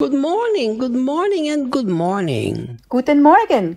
good morning and good morning. Guten Morgen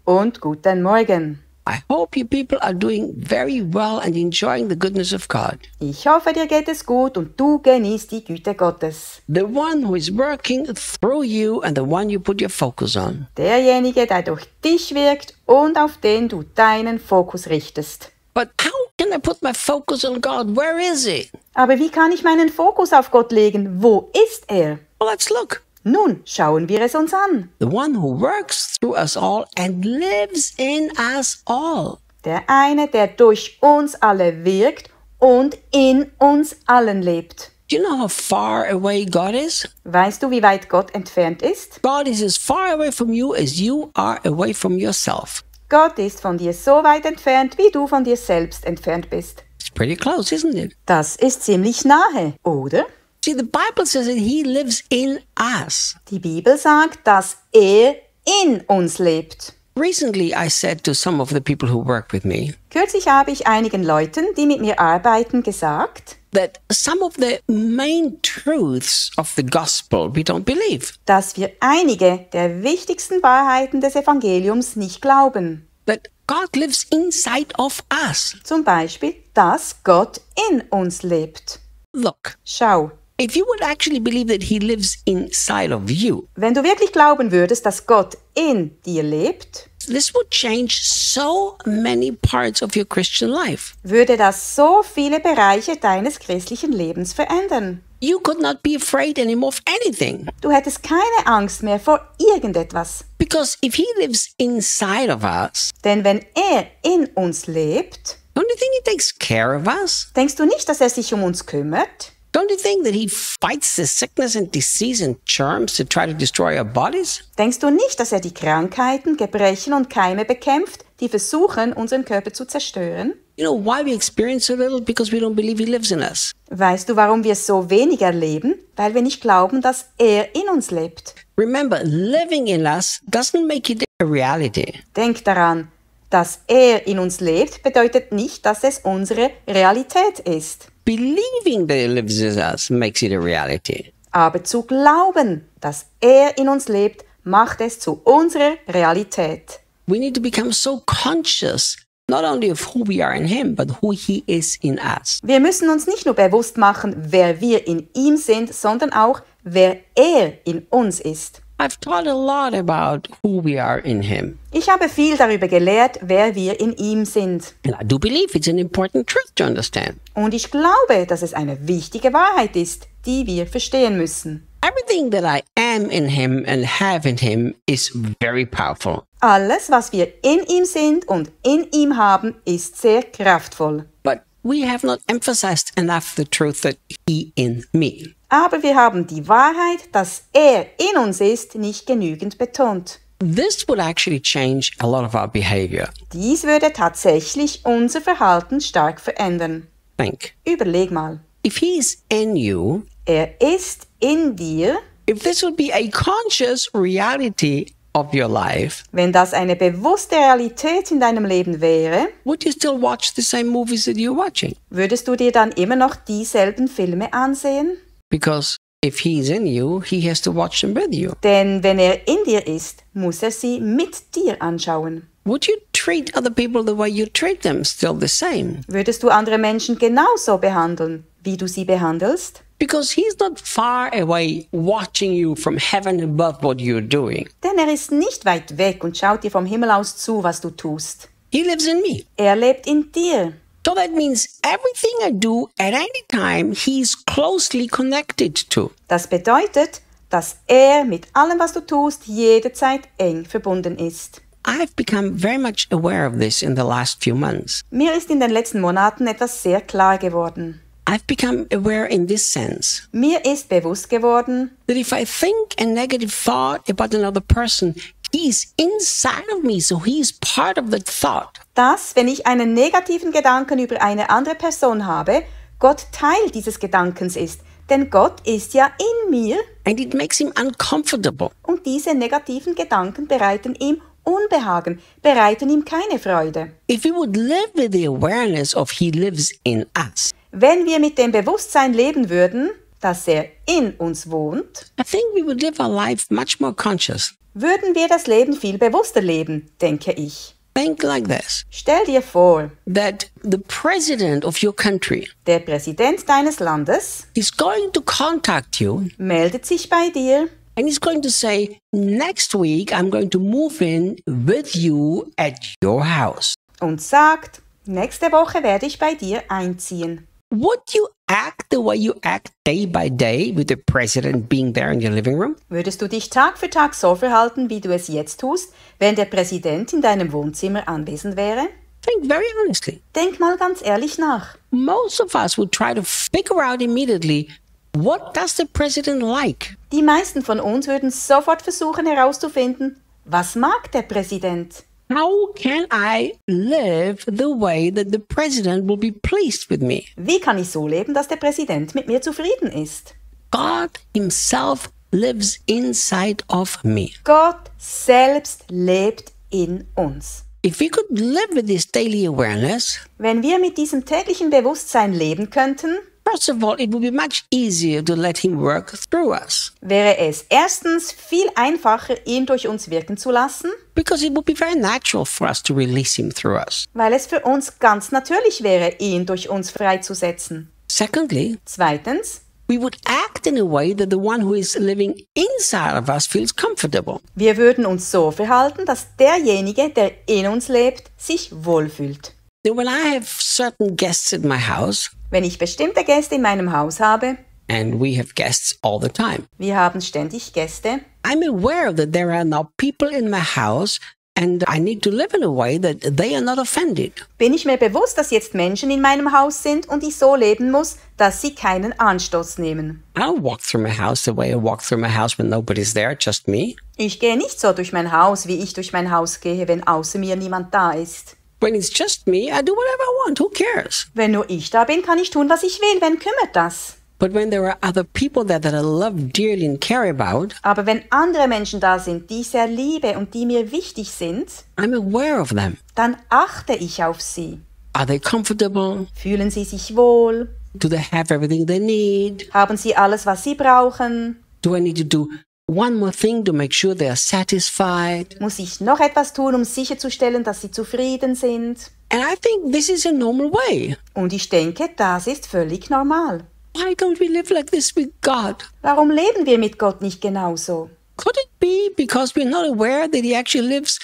und guten Morgen. I hope you people are doing very well and enjoying the goodness of God. Ich hoffe, dir geht es gut und du genießt die Güte Gottes. The one who is working through you and the one you put your focus on. Derjenige, der durch dich wirkt und auf den du deinen Fokus richtest. But how can I put my focus on God? Where is He? Aber wie kann ich meinen Fokus auf Gott legen? Wo ist er? Well, let's look. Nun, schauen wir es uns an. The one who works through us all and lives in us all. Der eine, der durch uns alle wirkt und in uns allen lebt. Do you know how far away God is? Weißt du, wie weit Gott entfernt ist? God is as far away from you as you are away from yourself. Gott ist von dir so weit entfernt, wie du von dir selbst entfernt bist. It's pretty close, isn't it? Das ist ziemlich nahe, oder? See, the Bible says that He lives in us. Die Bibel sagt, dass er in uns lebt. Recently, I said to some of the people who work with me Kürzlich habe ich einigen Leuten, die mit mir arbeiten, gesagt, that some of the main truths of the gospel we don't believe. dass wir einige der wichtigsten Wahrheiten des Evangeliums nicht glauben. That God lives inside of us. Zum Beispiel, dass Gott in uns lebt. Look, Schau, if you would actually believe that He lives inside of you, wenn du wirklich glauben würdest, dass Gott in dir lebt, this would change so many parts of your Christian life. würde das so viele Bereiche deines christlichen Lebens verändern. You could not be afraid anymore of anything. Du hättest keine Angst mehr vor irgendetwas. Because if He lives inside of us, Denn wenn er in uns lebt, don't you think He takes care of us? denkst du nicht, dass er sich um uns kümmert? Don't you think that He fights the sickness and disease and germs to try to destroy our bodies? Denkst du nicht, dass er die Krankheiten, Gebrechen und Keime bekämpft, die versuchen, unseren Körper zu zerstören? You know why we experience so little? Because we don't believe He lives in us. Weißt du, warum wir so wenig erleben? Weil wir nicht glauben, dass er in uns lebt. Remember, living in us doesn't make it a reality. Denk daran, dass er in uns lebt, bedeutet nicht, dass es unsere Realität ist. Believing that He lives in us makes it a reality. Aber zu glauben, dass er in uns lebt, macht es zu unserer Realität. We need to become so conscious, not only of who we are in Him, but who He is in us. Wir müssen uns nicht nur bewusst machen, wer wir in ihm sind, sondern auch, wer er in uns ist. I've taught a lot about who we are in Him. Ich habe viel darüber gelehrt, wer wir in ihm sind. And I do believe it's an important truth to understand. Und ich glaube, dass es eine wichtige Wahrheit ist, die wir verstehen müssen. Everything that I am in Him and have in Him is very powerful. Alles, was wir in ihm sind und in ihm haben, ist sehr kraftvoll. But we have not emphasized enough the truth that He in me. Aber wir haben die Wahrheit, dass er in uns ist, nicht genügend betont. This would actually change a lot of our behavior. Dies würde tatsächlich unser Verhalten stark verändern. Think. Überleg mal. If He is in you, Er ist in dir. if this would be a conscious reality of your life, Wenn das eine bewusste Realität in deinem Leben wäre, would you still watch the same movies that you're watching? würdest du dir dann immer noch dieselben Filme ansehen? Because if He's in you, He has to watch them with you. Denn wenn er in dir ist, muss er sie mit dir anschauen. Would you treat other people the way you treat them still the same? Würdest du andere Menschen genauso behandeln, wie du sie behandelst? Because He's not far away watching you from heaven above what you're doing. Denn er ist nicht weit weg und schaut dir vom Himmel aus zu, was du tust. He lives in me. Er lebt in dir. So that means everything I do at any time, He's closely connected to. Das bedeutet, dass er mit allem, was du tust, jederzeit eng verbunden ist. I've become very much aware of this in the last few months. Mir ist in den letzten Monaten etwas sehr klar geworden. I've become aware in this sense Mir ist bewusst geworden, that if I think a negative thought about another person, He's inside of me, so He's part of that thought. dass, wenn ich einen negativen Gedanken über eine andere Person habe, Gott Teil dieses Gedankens ist. Denn Gott ist ja in mir And it makes Him uncomfortable. und diese negativen Gedanken bereiten ihm Unbehagen, bereiten ihm keine Freude. If we would live with the awareness of He lives in us, Wenn wir mit dem Bewusstsein leben würden, dass er in uns wohnt, I think we would live our life much more conscious. würden wir das Leben viel bewusster leben, denke ich. Think like this, Stell dir vor, that the president of your country der Präsident deines Landes is going to contact you meldet sich bei dir and he's going to say, next week I'm going to move in with you at your house. und sagt, nächste Woche werde ich bei dir einziehen. Would you act the way you act day by day with the president being there in your living room? Würdest du dich Tag für Tag so verhalten, wie du es jetzt tust, wenn der Präsident in deinem Wohnzimmer anwesend wäre? Think very honestly. Denk mal ganz ehrlich nach. Most of us would try to figure out immediately, what does the president like? Die meisten von uns würden sofort versuchen herauszufinden, was mag der Präsident? How can I live the way that the president will be pleased with me? Wie kann ich so leben, dass der Präsident mit mir zufrieden ist? God himself lives inside of me. Gott selbst lebt in uns. If we could live with this daily awareness, Wenn wir mit diesem täglichen Bewusstsein leben könnten, first of all, it would be much easier to let him work through us, wäre es erstens viel einfacher, ihn durch uns wirken zu lassen, because it would be very natural for us to release him through us. weil es für uns ganz natürlich wäre, ihn durch uns freizusetzen. Secondly, Zweitens, we would act in a way that the one who is living inside of us feels comfortable. wir würden uns so verhalten, dass derjenige, der in uns lebt, sich wohlfühlt. Then when I have certain guests at my house, Wenn ich bestimmte Gäste in meinem Haus habe, and we have guests all the time, wir haben ständig Gäste, I'm aware that there are now people in my house and I need to live in a way that they are not offended. bin ich mir bewusst, dass jetzt Menschen in meinem Haus sind und ich so leben muss, dass sie keinen Anstoß nehmen. I don't walk through my house the way I walk through my house when nobody's there, just me. Ich gehe nicht so durch mein Haus, wie ich durch mein Haus gehe, wenn außer mir niemand da ist. When it's just me, I do whatever I want. Who cares? Wenn nur ich da bin, kann ich tun, was ich will. Wen kümmert das? But when there are other people there that I love dearly and care about, Aber wenn andere Menschen da sind, die ich sehr liebe und die mir wichtig sind, I'm aware of them. dann achte ich auf sie. Are they comfortable? Fühlen sie sich wohl? Do they have everything they need? Haben sie alles, was sie brauchen? Do I need to do one more thing to make sure they are satisfied? Muss ich noch etwas tun, um sicherzustellen, dass sie zufrieden sind? And I think this is a normal way. Und ich denke, das ist völlig normal. Why don't we live like this with God? Warum leben wir mit Gott nicht genauso? Could it be because we're not aware that He actually lives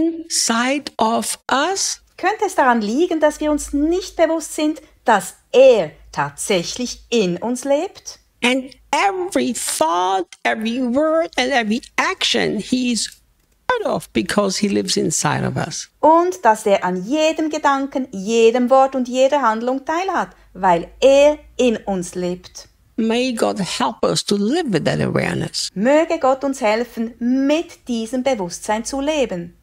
inside of us? Könnte es daran liegen, dass wir uns nicht bewusst sind, dass er tatsächlich in uns lebt? And every thought, every word, and every action He's part of because He lives inside of us. Und dass er an jedem Gedanken, jedem Wort und jeder Handlung teilhat, weil er in uns lebt. May God help us to live with that awareness. Möge Gott uns helfen, mit diesem Bewusstsein zu leben.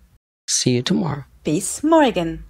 See you tomorrow. Bis morgen.